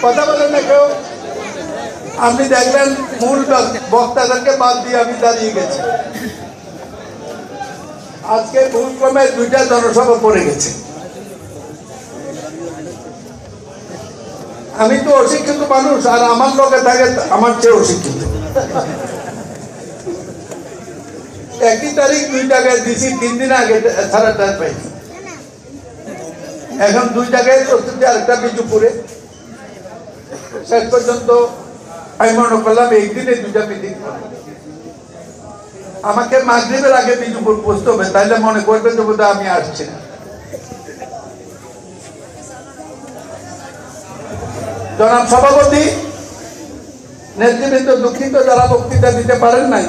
কথা বলেন না কেউ। আপনি দেখলেন মূল বক্তাদেরকে বাদ দিয়ে আমি দাঁড়িয়ে গেছি। আজকে ভুল ক্রমে 2টা জনসভা পড়ে গেছে। আমি তো অশিক্ষিত মানুষ, আর আমার লোকে থাকে আমার চেয়ে অশিক্ষিত। একই তারিখ 2 জায়গায় দিছি, 3 দিন আগে ছাড়াটা পাইছি। এখন 2 জায়গায় প্রস্তুতি, আরেকটা বিজুপুরে। শেষ পর্যন্ত আমি মনে করলাম একদিনে 2টা মিটিং। আমাকে মাগরিবের আগে বিজুপুর পৌঁছতে হবে, তাইলে মনে করবে যে বোধহয় আমি আসছি না। জনাব সভাপতি, নেতৃবৃন্দ, দুঃখিত যারা বক্তৃতা দিতে পারেন নাই।